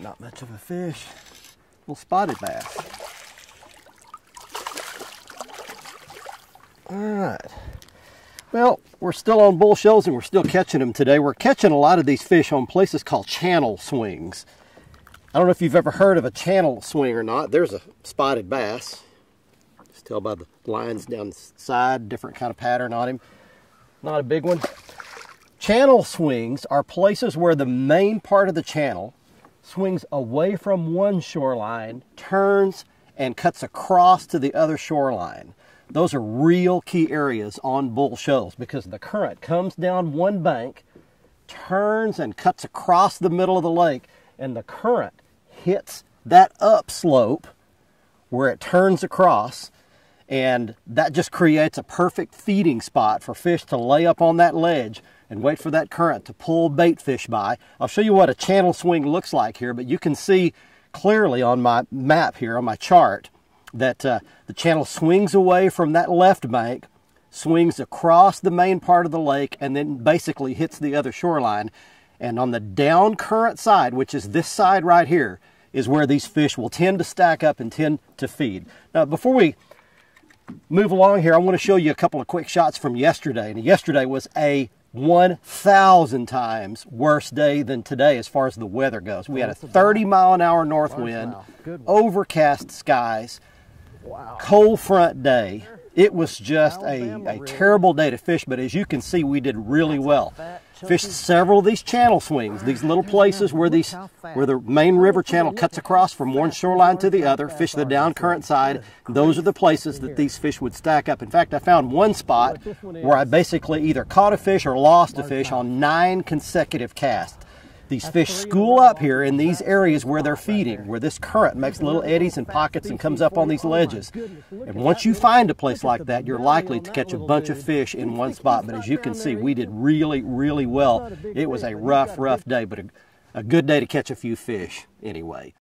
right, not much of a fish. Little spotted bass. All right. Well, we're still on bull shoals and we're still catching them today. We're catching a lot of these fish on places called channel swings. I don't know if you've ever heard of a channel swing or not. There's a spotted bass. Just tell by the lines down the side, different kind of pattern on him. Not a big one. Channel swings are places where the main part of the channel swings away from one shoreline, turns, and cuts across to the other shoreline. Those are real key areas on bull shoals because the current comes down one bank, turns and cuts across the middle of the lake, and the current hits that upslope where it turns across, and that just creates a perfect feeding spot for fish to lay up on that ledge and wait for that current to pull bait fish by. I'll show you what a channel swing looks like here, but you can see clearly on my map here, on my chart, that the channel swings away from that left bank, swings across the main part of the lake, and then basically hits the other shoreline. And on the down current side, which is this side right here, is where these fish will tend to stack up and tend to feed. Now, before we move along here, I want to show you a couple of quick shots from yesterday. And yesterday was a 1,000 times worse day than today as far as the weather goes. We had a 30-mile-an-hour north wind, overcast skies, cold front day. It was just a terrible day to fish, but as you can see, we did really well. Fished several of these channel swings, these little places where the main river channel cuts across from one shoreline to the other, fish the down current side. Those are the places that these fish would stack up. In fact, I found one spot where I basically either caught a fish or lost a fish on 9 consecutive casts. These fish school up here in these areas where they're feeding, where this current makes little eddies and pockets and comes up on these ledges. And once you find a place like that, you're likely to catch a bunch of fish in one spot. But as you can see, we did really, really well. It was a rough day, but a good day to catch a few fish anyway.